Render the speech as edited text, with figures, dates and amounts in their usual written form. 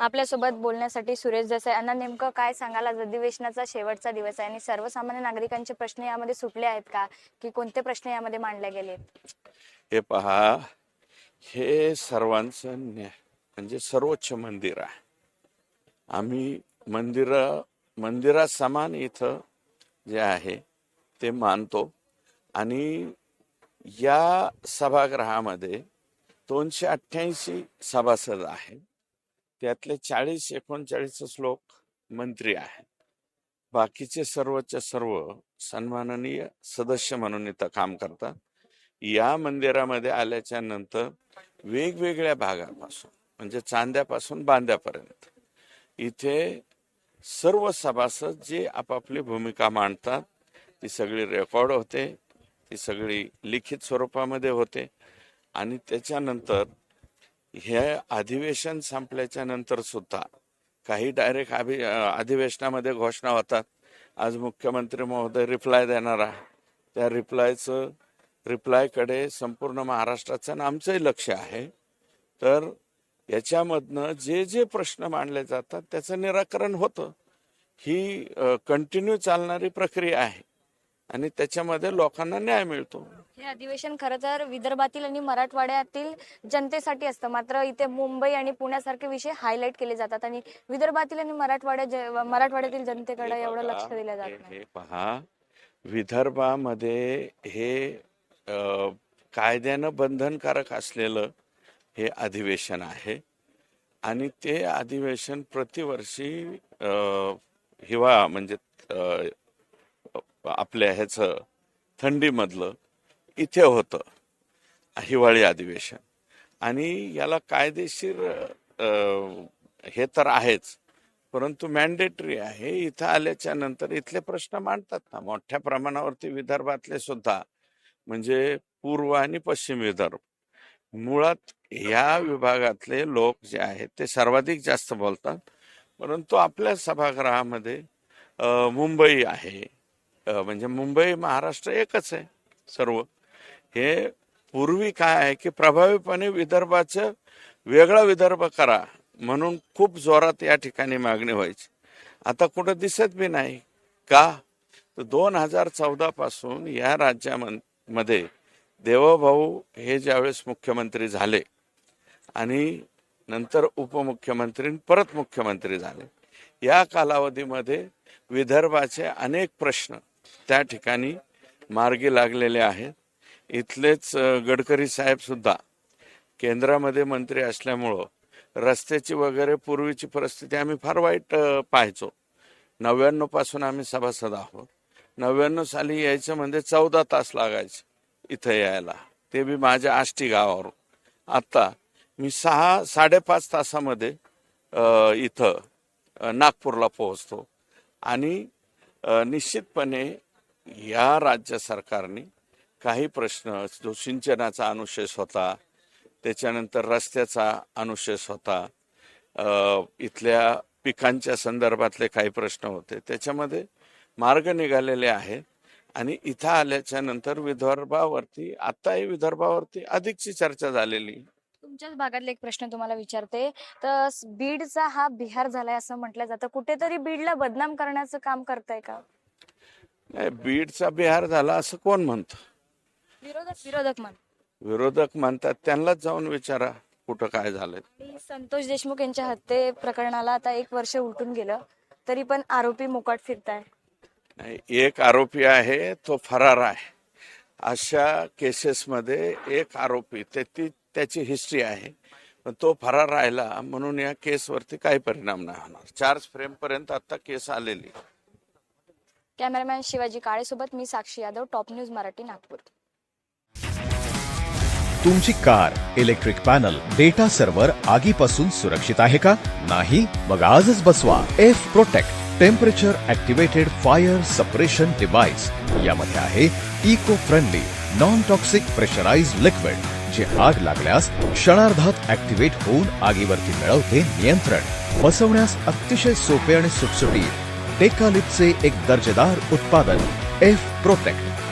आपल्यासोबत बोलण्यासाठी सुरेश देसाई यांना नेमकं काय सांगाल? आज अधिवेशनाचा शेवटचा दिवस आहे आणि सर्वसामान्य नागरिकांचे प्रश्न यामध्ये सुटले आहेत का, की कोणते प्रश्न यामध्ये मांडले गेलेत? हे पहा, हे सर्वांचं म्हणजे सर्वोच्च मंदिर आहे. आम्ही मंदिरासमान इथं जे आहे ते मानतो आणि या सभागृहामध्ये 288 सभासद आहेत. त्यातले 40-39 लोक मंत्री आहेत. बाकीचे सर्वच्या सर्व सन्माननीय सदस्य म्हणून इथं काम करतात. या मंदिरामध्ये आल्याच्या नंतर वेगवेगळ्या भागापासून म्हणजे चांद्यापासून बांद्यापर्यंत इथे सर्व सभासद जे आपापली भूमिका मांडतात ती सगळी रेकॉर्ड होते, ती सगळी लिखित स्वरूपामध्ये होते आणि त्याच्यानंतर हे अधिवेशन संपल्याच्या नंतर सुद्धा काही डायरेक्ट अधिवेशनामध्ये घोषणा होतात. आज मुख्यमंत्री महोदय रिप्लाय देणार आहे. त्या रिप्लायकडे संपूर्ण महाराष्ट्राचं आणि आमचंही लक्ष आहे. तर याच्यामधनं जे जे प्रश्न मांडले जातात त्याचं निराकरण होतं. ही कंटिन्यू चालणारी प्रक्रिया आहे आणि त्याच्यामध्ये लोकांना न्याय मिळतो. हे अधिवेशन खरं तर विदर्भातील आणि मराठवाड्यातील जनतेसाठी असतं, मात्र इथे मुंबई आणि पुण्यासारखे विषय हायलाइट केले जातात आणि विदर्भातील आणि मराठवाड्यातील जनतेकडे एवढं लक्ष दिलं जात नाही. हे पहा, विदर्भामध्ये हे कायद्यानं बंधनकारक असलेलं हे अधिवेशन आहे आणि ते अधिवेशन प्रतिवर्षी हिवाळा म्हणजे आपल्या ह्याचं थंडीमधलं इथे होतं हिवाळी अधिवेशन आणि याला कायदेशीर हे तर आहेच, परंतु मॅन्डेटरी आहे. इथं आल्याच्या नंतर इथले प्रश्न मांडतात ना मोठ्या प्रमाणावरती. विदर्भातले सुद्धा म्हणजे पूर्व आणि पश्चिम विदर्भ, मुळात या विभागातले लोक जे आहेत ते सर्वाधिक जास्त बोलतात. परंतु आपल्या सभागृहामध्ये मुंबई आहे, म्हणजे मुंबई महाराष्ट्र एकच आहे सर्व. हे पूर्वी काय आहे की प्रभावीपणे विदर्भाचं वेगळा विदर्भ करा म्हणून खूप जोरात या ठिकाणी मागणी व्हायची. आता कुठं दिसत बी नाही का. 2014 पासून या राज्यामध्ये देवभाऊ हे ज्यावेळेस मुख्यमंत्री झाले आणि नंतर उपमुख्यमंत्री परत मुख्यमंत्री झाले, या कालावधीमध्ये विदर्भाचे अनेक प्रश्न त्या ठिकाणी मार्गी लागलेले आहेत. इथलेच गडकरी साहेब सुद्धा केंद्रामध्ये मंत्री असल्यामुळं रस्त्याची वगैरे पूर्वीची परिस्थिती आम्ही फार वाईट पाहायचो. 99 पासून आम्ही सभासद आहोत. 99 साली यायचं म्हणजे 14 तास लागायचे इथं यायला, ते बी माझ्या आष्टी गावावरून. आता मी 6-5.5 तासामध्ये इथं नागपूरला पोहोचतो आणि निश्चितपणे या राज्य सरकारने काही प्रश्न, जो सिंचनाचा अनुशेष होता, त्याच्यानंतर रस्त्याचा अनुशेष होता, इथल्या पिकांच्या संदर्भातले काही प्रश्न होते, त्याच्यामध्ये मार्ग निघालेले आहेत आणि इथं आल्याच्या नंतर विदर्भावरती अधिकची चर्चा झालेली. तुमच्याच भागातले एक प्रश्न तुम्हाला विचारते, तर बीडचा हा बिहार झालाय असं म्हटलं जातं. कुठेतरी बीडला बदनाम करण्याचं काम करताय का? नाही, बीडचा बिहार झाला असं कोण म्हणतं? विरोधक म्हणतात, त्यांनाच जाऊन विचारा कुठं काय झालंय. संतोष देशमुख यांच्या हत्ये प्रकरणाला आता 1 वर्ष उलटून गेलं, तरी पण आरोपी मोकाट फिरताय. नाही, एक आरोपी आहे तो फरार आहे. अशा केसेसमध्ये एक आरोपी त्याची हिस्ट्री आहे, पण तो फरार राहिला म्हणून या केसवरती काही परिणाम नाही होणार. 4 फ्रेम पर्यंत आता केस आलेली. कॅमेरामॅन शिवाजी काळेसोबत मी साक्षी यादव, टॉप न्यूज मराठी, नागपूर. तुमची car, electric panel, data server आगीपासून सुरक्षित आहे का? नाही? मग आजच बसवा F protect temperature activated fire suppression device. यामध्ये आहे eco friendly non toxic pressurised liquid, जे आग लागल्यास क्षणार्धात ऍक्टिव्हेट होऊन आगीवरती मिळवते नियंत्रण. बसवण्यास अतिशय सोपे आणि सुटसुटीत. टेकालिपचे एक दर्जेदार उत्पादन एफ प्रोटेक्ट.